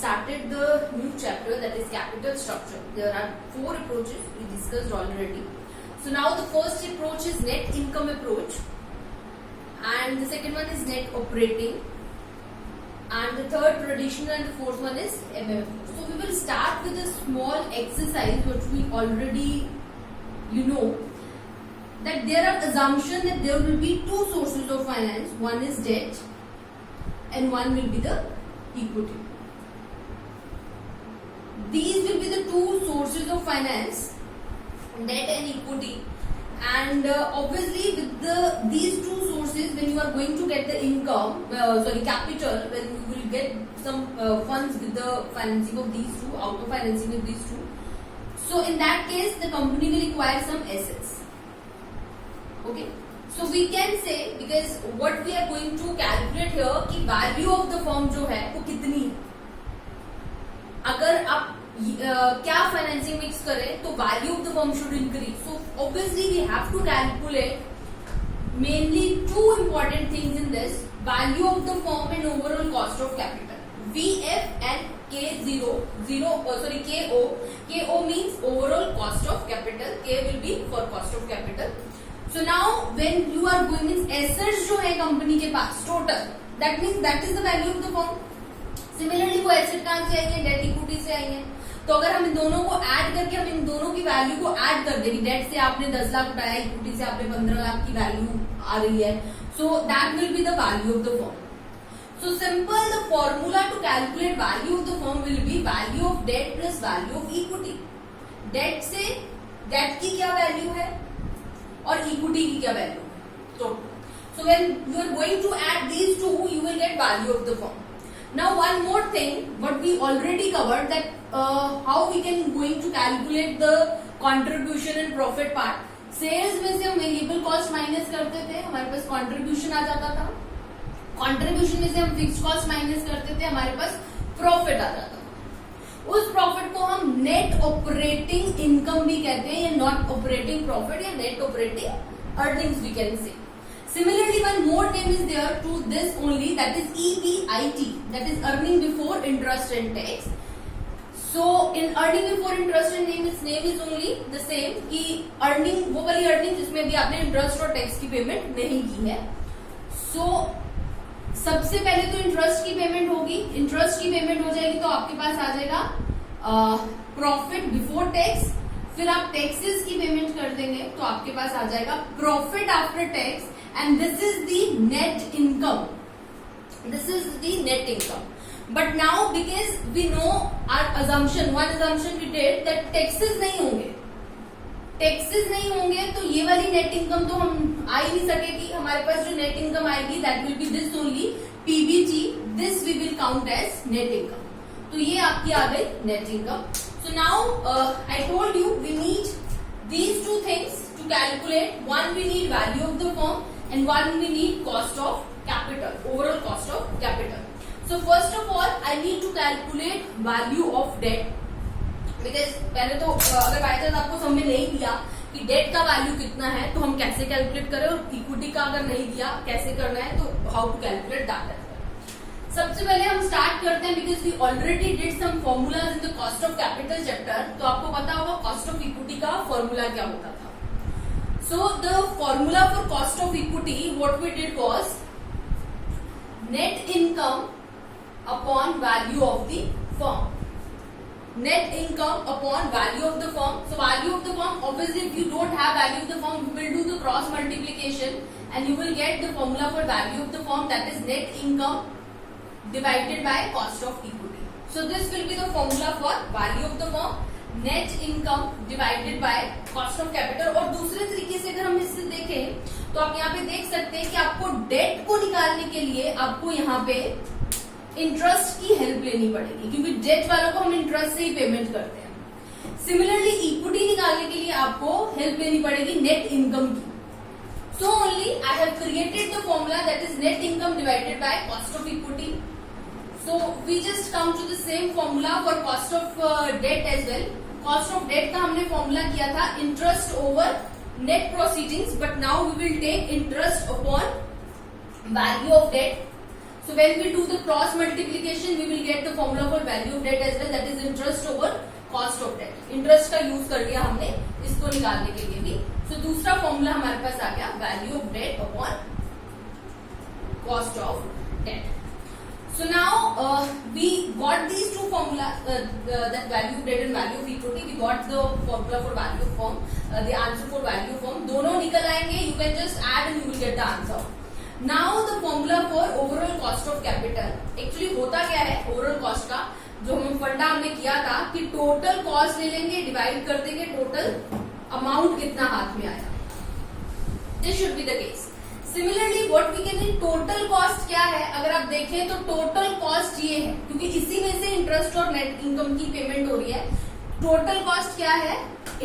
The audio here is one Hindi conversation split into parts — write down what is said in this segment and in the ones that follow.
started the new chapter, that is capital structure. There are 4 approaches we discussed already. So now the first approach is net income approach, and the second one is net operating, and the third traditional, and the fourth one is MM. So we will start with a small exercise which we already know, that there are assumptions that there will be 2 sources of finance. One is debt and one will be the equity. These will be the 2 sources of finance, debt and equity. And obviously with these 2 sources, when you are going to get the income, capital, when you will get some funds with the financing of these 2, auto financing of these 2. So in that case, the company will require some assets. Okay. So we can say, because what we are going to calculate here कि value of the firm जो है वो कितनी है. अगर आप क्या फाइनेंसिंग मिक्स करें तो value of the firm should increase. So obviously we have to calculate mainly 2 important things in this: value of the firm and overall cost of capital. VF and KO means overall cost of capital. K will be for cost of capital. So now when you are going in assets जो है कंपनी के पास total, that means that is the value of the firm. Similarly वो asset कहाँ से आएंगे? डेट इक्विटी से आएंगे. तो अगर हम इन दोनों को ऐड करके हम इन दोनों की वैल्यू को ऐड कर देंगे, डेट से आपने 10 लाख उठाया, इक्विटी से आपने 15 लाख की वैल्यू आ रही है, so that will be the value of the firm. So simple, the formula to calculate value of the firm will be value of debt plus value of equity. Debt से डेट की क्या वैल्यू है और इक्विटी की क्या वैल्यू है. So when you are going to add these 2, you will get value of the firm. Now one more thing, what we already covered, that how we can going to calculate the contribution and profit part. Sales में से हम वेरिएबल कॉस्ट माइनस करते थे, हमारे पास कंट्रीब्यूशन आ जाता था. कंट्रीब्यूशन में से हम फिक्स्ड कॉस्ट माइनस करते थे, हमारे पास प्रॉफिट आ जाता था. उस प्रॉफिट को हम नेट ऑपरेटिंग इनकम भी कहते हैं, या नॉट ऑपरेटिंग प्रॉफिट, या net operating earnings we can say. Similarly, one more name is there to this only, that is EBIT, that is earning before interest and tax. So in earning before interest and name, its name is only the same कि earning, वो वाली earning जिसमें भी आपने इंटरेस्ट और टैक्स की पेमेंट नहीं की है. So सबसे पहले तो इंटरेस्ट की पेमेंट होगी. इंटरेस्ट की पेमेंट हो जाएगी तो आपके पास आ जाएगा प्रॉफिट बिफोर टैक्स. फिर आप टैक्सेस की पेमेंट कर देंगे तो आपके पास आ जाएगा profit after tax, and this is the net income. This is the net income. But now because we know our assumption, one assumption we did that taxes नहीं होंगे. टैक्सेस नहीं होंगे तो ये वाली नेट इनकम तो हम आ ही नहीं सकेगी. हमारे पास जो नेट इनकम आएगी that will be this only PBT. This we will count as net income. तो ये आपकी आ गई net income. So now I told you we need these 2 things to calculate. One, we need value of the firm, and one, we need cost of capital, overall cost of capital. So first of all, I need to calculate value of debt, because पहले तो अगर बाय चांस आपको समझ में नहीं दिया कि डेट का वैल्यू कितना है तो हम कैसे कैलकुलेट करें, और इक्विटी का अगर नहीं दिया कैसे करना है, तो हाउ टू कैलकुलेट दैट. सबसे पहले हम स्टार्ट करते हैं, because we already did some formulas in the cost of capital chapter. तो आपको पता होगा कॉस्ट ऑफ इक्विटी का फॉर्मूला क्या होता था. So the formula for cost of equity what we did was net income upon value of the firm. Net income upon value of the firm. So value of the firm, obviously if you don't have value of the firm, you will do the cross multiplication and you will get the formula for value of the firm, that is net income divided by cost of equity. So this will be the formula for value of the firm, net income divided by cost of capital. और दूसरे तरीके से अगर हम इसे देखें तो आप यहाँ पे देख सकते हैं कि आपको डेट को निकालने के लिए आपको यहाँ पे इंटरेस्ट की हेल्प लेनी पड़ेगी, क्योंकि डेट वालों को हम इंटरेस्ट से ही पेमेंट करते हैं. सिमिलरली इक्विटी निकालने के लिए आपको हेल्प लेनी पड़ेगी नेट इनकम की. So only I have created the formula that is net income divided by cost of equity. So we just come to the same formula for cost of debt as well. Cost of debt का हमने formula किया था interest over net proceedings, but now we will take interest upon value of debt. So when we do the cross multiplication, we will get the formula for value of debt as well, that is interest over cost of debt. Interest का यूज कर लिया हमने इसको निकालने के लिए भी. So दूसरा फॉर्मूला हमारे पास आ गया value of debt upon cost of debt. So now we got these two formulas, that value of debt and value of equity. We got the formula for value form, the answer for value form. दोनों निकल आएंगे. You can just add and you will get the answer. Now the formula for overall cost of capital. Actually होता क्या है overall cost का, जो हम फंडा हमने किया था कि टोटल कॉस्ट ले लेंगे, डिवाइड कर देंगे टोटल अमाउंट कितना हाथ में आया. This should be the case. Similarly what we can in total cost क्या है, अगर आप देखें तो टोटल कॉस्ट ये है, क्योंकि इसी में से इंटरेस्ट और नेट इनकम की पेमेंट हो रही है. टोटल कॉस्ट क्या है,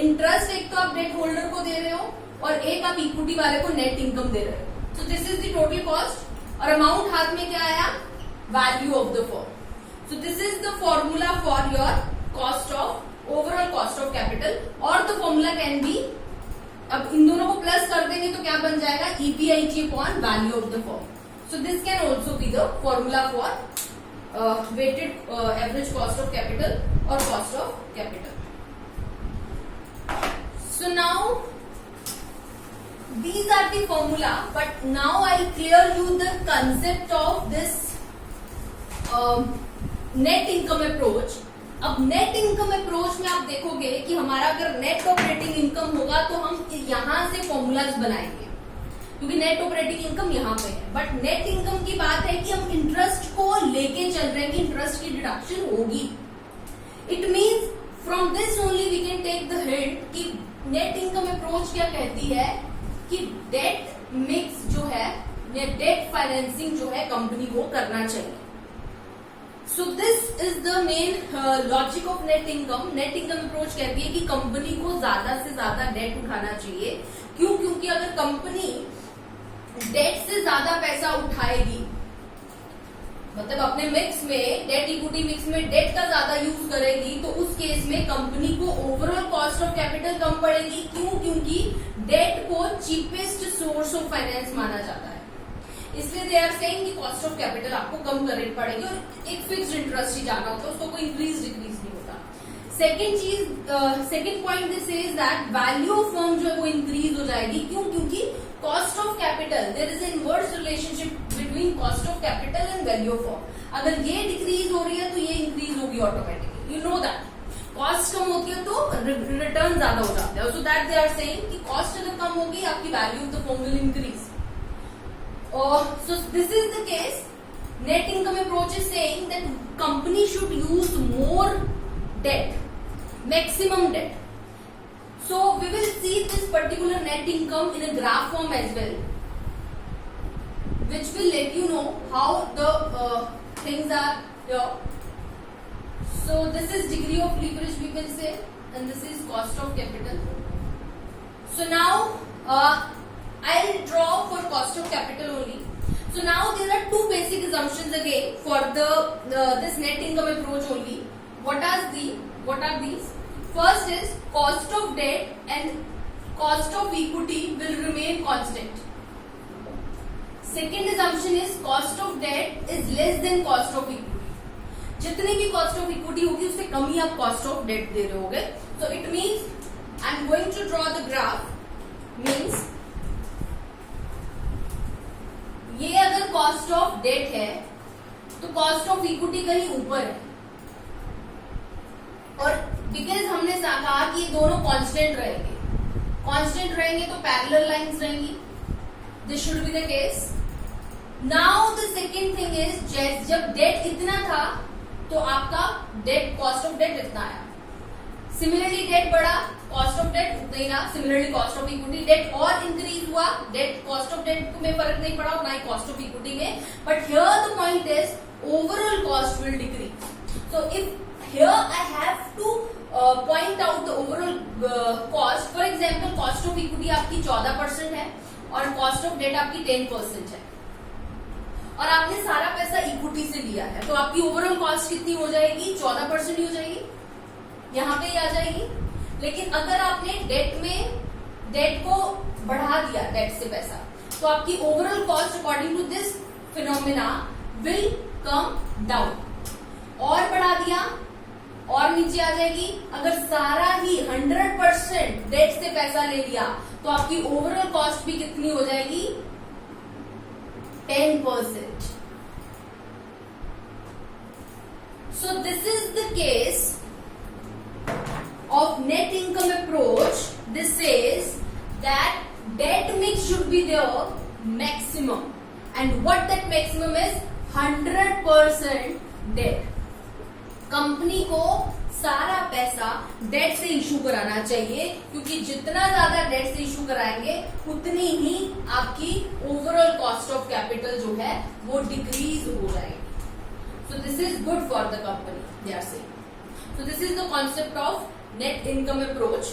इंटरेस्ट एक तो आप डेट होल्डर को दे रहे हो और एक आप इक्विटी वाले को नेट इनकम दे रहे हो. So this is the total cost. और अमाउंट हाथ में क्या आया, value of the firm. So this is the formula for your cost of overall cost of capital. और the formula can be, अब इन दोनों को प्लस कर देंगे तो क्या बन जाएगा, EPIT upon value of the firm. So this can also be the formula for weighted average cost of capital or cost of capital. So now these are the formula, but now I'll clear you the concept of this net income approach. अब net income approach में आप देखोगे कि हमारा अगर net operating income होगा तो हम यहां से formulas बनाएंगे, क्योंकि net operating income यहां पे है. बट net income की बात है कि हम इंटरेस्ट को लेके चल रहे हैं कि इंटरेस्ट की डिडक्शन होगी. It means from this only we can take the hint कि net income approach क्या कहती है कि डेट मिक्स जो है या डेट फाइनेंसिंग जो है कंपनी को करना चाहिए. सो this is the main logic of net income. Net income approach कहती है कि कंपनी को ज्यादा से ज्यादा डेट उठाना चाहिए. क्यों, क्योंकि अगर कंपनी डेट से ज्यादा पैसा उठाएगी, मतलब अपने मिक्स में डेट इक्विटी मिक्स में डेट का ज्यादा यूज करेगी, तो उस केस में कंपनी को ओवरऑल कॉस्ट ऑफ कैपिटल कम पड़ेगी. क्यों, क्योंकि डेट को चीपेस्ट सोर्स ऑफ फाइनेंस माना जाता है. इसलिए दे आर सेइंग कि कॉस्ट ऑफ कैपिटल आपको कम करनी पड़ेगी और एक फिक्स्ड इंटरेस्ट ही जाना होता है, उसको कोई इंक्रीज डिक्रीज नहीं होता. सेकेंड चीज, second point this is that value of firm जो है वो इंक्रीज हो जाएगी. क्यों, क्योंकि cost of capital, there is an inverse relationship between cost of capital and value of firm. अगर ये डिक्रीज हो रही है तो ये इंक्रीज होगी automatically. You know that cost कम होती है तो रिटर्न ज्यादा हो जाता है. So that they are saying कि कॉस्ट अगर कम होगी आपकी value of the firm will increase. So this is the case. Net income approach is saying that company should use more debt, maximum debt. So we will see this particular net income in a graph form as well, which will let you know how the things are here. So this is degree of leverage we will say, and this is cost of capital. So now I'll draw for cost of capital only. So now there are two basic assumptions again for the this net income approach only. What are these? First is cost of debt and cost of equity will remain constant. Second assumption is cost of debt is less than cost of equity. जितनी भी cost of equity होगी उससे कम ही आप cost of debt दे रहे होगे. So it means I'm going to draw the graph. Means ये अगर cost of debt है तो cost of equity कहीं ऊपर है, और बिकॉज हमने कहा कि दोनों कांस्टेंट रहेंगे तो पैरेलल लाइंस रहेंगी. This should be the case. Now the second thing is जब डेट इतना था तो आपका डेट कॉस्ट ऑफ डेट इतना आया. सिमिलरली डेट बढ़ा, कॉस्ट ऑफ डेट उतना ही रहा. Similarly cost of equity, debt और इंक्रीज हुआ, डेट कॉस्ट ऑफ डेट में फर्क नहीं पड़ा और ना ही कॉस्ट ऑफ इक्विटी में. But here the point is overall cost will decrease. So if here I have to point out the overall cost. For example, cost of equity आपकी 14% है और cost of debt आपकी 10% है, और आपने सारा पैसा इक्विटी से लिया है, तो आपकी ओवरऑल कॉस्ट कितनी हो जाएगी, 14% ही हो जाएगी, यहाँ पे ही आ जाएगी. लेकिन अगर आपने डेट को बढ़ा दिया, डेट से पैसा, तो आपकी overall cost according to this phenomena will come down. और बढ़ा दिया और नीचे आ जाएगी. अगर सारा ही 100% डेट से पैसा ले लिया तो आपकी ओवरऑल कॉस्ट भी कितनी हो जाएगी? 10%. So this is the case of net income approach. This says that debt mix should be their maximum, and what that maximum is 100% debt. Company को सारा पैसा डेट से इशू कराना चाहिए, क्योंकि जितना ज्यादा डेट से इशू कराएंगे उतनी ही आपकी ओवरऑल कॉस्ट ऑफ कैपिटल जो है वो डिक्रीज हो जाएगी. So this is good for the company, they are saying. So this is the concept of net income approach.